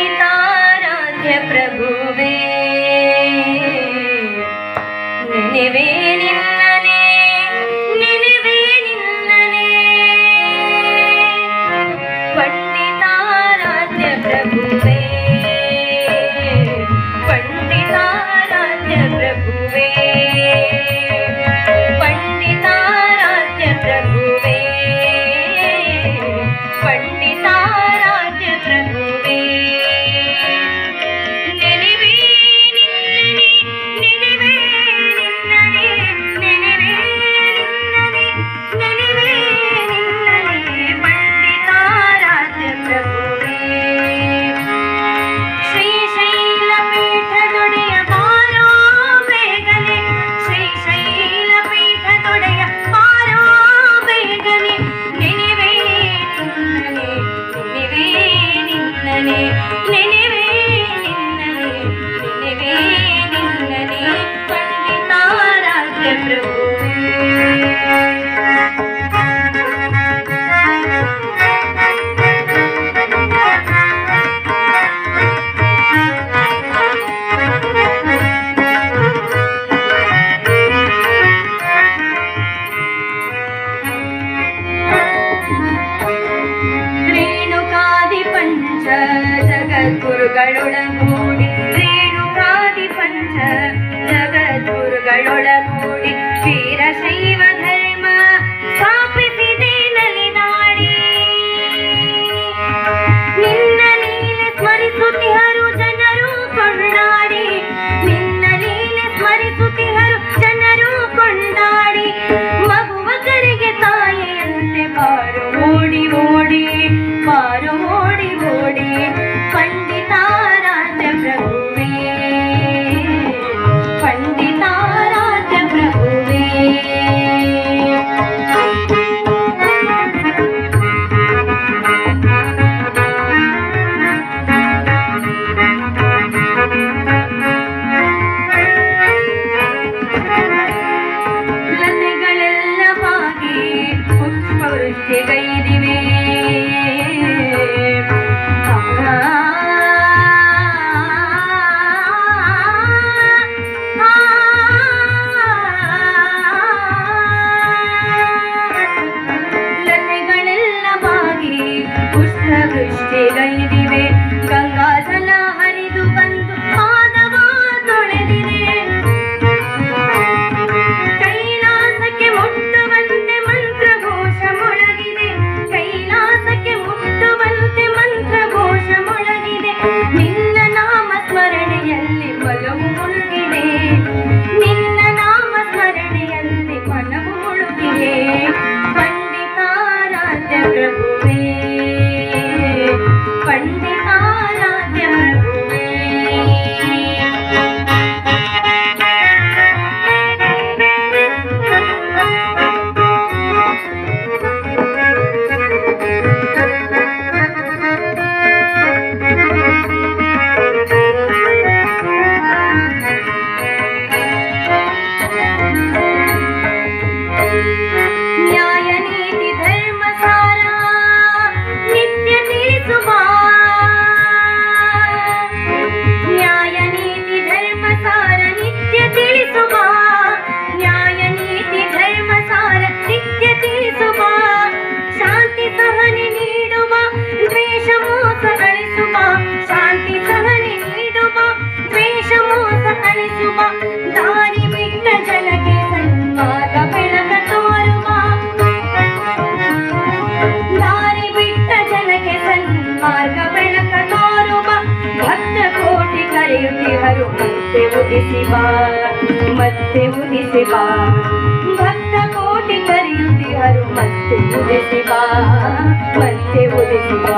पंडिताराध्य प्रभुवे निनिवे निन्नने निनिवे निन्नने पंडिताराध्य प्रभुवे पंडिताराध्य प्रभुवे पंडिताराध्य प्रभुवे पंडिताराध्य प्रभुवे निनिवे निन्नने निनिवे निन्नने निनिवे निन्नने पंडिताराध्य प्रभुवे ಶ್ರೀಶೈಲಪೀಠದೊಡೆಯ ಬಾರೋ ಬೇಗನೆ ಶ್ರೀಶೈಲಪೀಠದೊಡೆಯ ಬಾರೋ ಬೇಗನೆ ನೆನೆವೆ ನಿನ್ನನೆ ನೆನೆವೆ ನಿನ್ನನೆ ನೆನೆವೆ ನಿನ್ನನೆ ನೆನೆವೆ ನಿನ್ನನೆ पंडिताराध्य ರೇಣುಕಾದಿ ಪಂಚ ಜಗದ್ಗುರುಗಳೊಳಗೂಡಿ ರೇಣುಕಾದಿ ಪಂಚ ಜಗದ್ಗುರುಗಳೊಳಗೂಡಿ ವೀರಶೈವ ಧರ್ಮ ಸ್ಥಾಪಿಸಿದೆ ನಲಿದಾಡಿ ನಿನ್ನ ಲೀಲೆ ಸ್ಮರಿಸುತ್ತಿಹರು ಜನರು ಕೊಂಡಾಡಿ ನಿನ್ನ ಲೀಲೆ ಸ್ಮರಿಸುತ್ತಿಹರು ಜನರು ಕೊಂಡಾಡಿ ಮಗುವ ಕರೆಗೆ ತಾಯಿಯಂತೆ ಬಾರು ಓಡಿ ಓಡಿ ಬಾರು ಓಡಿ ಓಡಿ पंडिताराध्य प्रभुवे पंडिताराध्य प्रभुवे ಲತೆಗಳೆಲ್ಲ ಬಾಗಿ ಪುಷ್ಪವೃಷ್ಟಿಗೈದಿವೆ ಲತೆಗಳೆಲ್ಲ ಬಾಗಿ ಪುಷ್ಪವೃಷ್ಟಿಗೈದಿವೆ ಗಂಗಾಜಲ ಹರಿದು ಬಂದು ಪಾದವ ತೊಳೆದಿದೆ ಕೈಲಾಸಕ್ಕೆ ಮುಟ್ಟುವಂತೆ ಮಂತ್ರಘೋಷ ಮೊಳಗಿದೆ ಕೈಲಾಸಕ್ಕೆ ಮುಟ್ಟುವಂತೆ ಮಂತ್ರಘೋಷ ಮೊಳಗಿದೆ ನಿನ್ನ ನಾಮ ಸ್ಮರಣೆಯಲ್ಲಿ ಮನವು ಮುಳುಗಿದೆ ನಿನ್ನ ನಾಮ ಸ್ಮರಣೆಯಲ್ಲಿ ಮನವು ಮುಳುಗಿದೆ पंडिताराध्य प्रभुवे पंडिताराध्य प्रभुवे ನ್ಯಾಯ ನೀತಿ ಧರ್ಮ ಸಾರ ನಿತ್ಯ ತಿಳಿಸುವ ನ್ಯಾಯ ನೀತಿ ಧರ್ಮ ಸಾರ ನಿತ್ಯ ತಿಳಿಸುವ ನ್ಯಾಯ ನೀತಿ ಧರ್ಮ ಸಾರ ನಿತ್ಯ ತಿಳಿಸುವ ಶಾಂತಿ ಸಹನೆ ನೀಡುವ ದ್ವೇಷ ಮೋಸ ಅಳಿಸುವ ಶಾಂತಿ ಸಹನೆ ನೀಡುವ ದ್ವೇಷ ಮೋಸ ಅಳಿಸುವ ದಾರಿ ಬಿಟ್ಟ ಜನಕ್ಕೆ ಸನ್ಮಾರ್ಗ ಬೆಳಕ ತೋರುವ ದಾರಿ ಬಿಟ್ಟ ಜನಕ್ಕೆ ಸನ್ಮಾರ್ಗ ಬೆಳಕ ತೋರುವ ಭಕ್ತ ಕೋಟಿ ಕರೆಯುತ್ತಿಹರು ಮತ್ತೆ ಉದಿಸಿ ಬಾ ಮತ್ತೆ ಉದಿಸಿ ಬಾ ಭಕ್ತ ಕೋಟಿ ಕರೆಯುತ್ತಿಹರು ಮತ್ತೆ ಉದಿಸಿ ಬಾ ಮತ್ತೆ ಉದಿಸಿ ಬಾ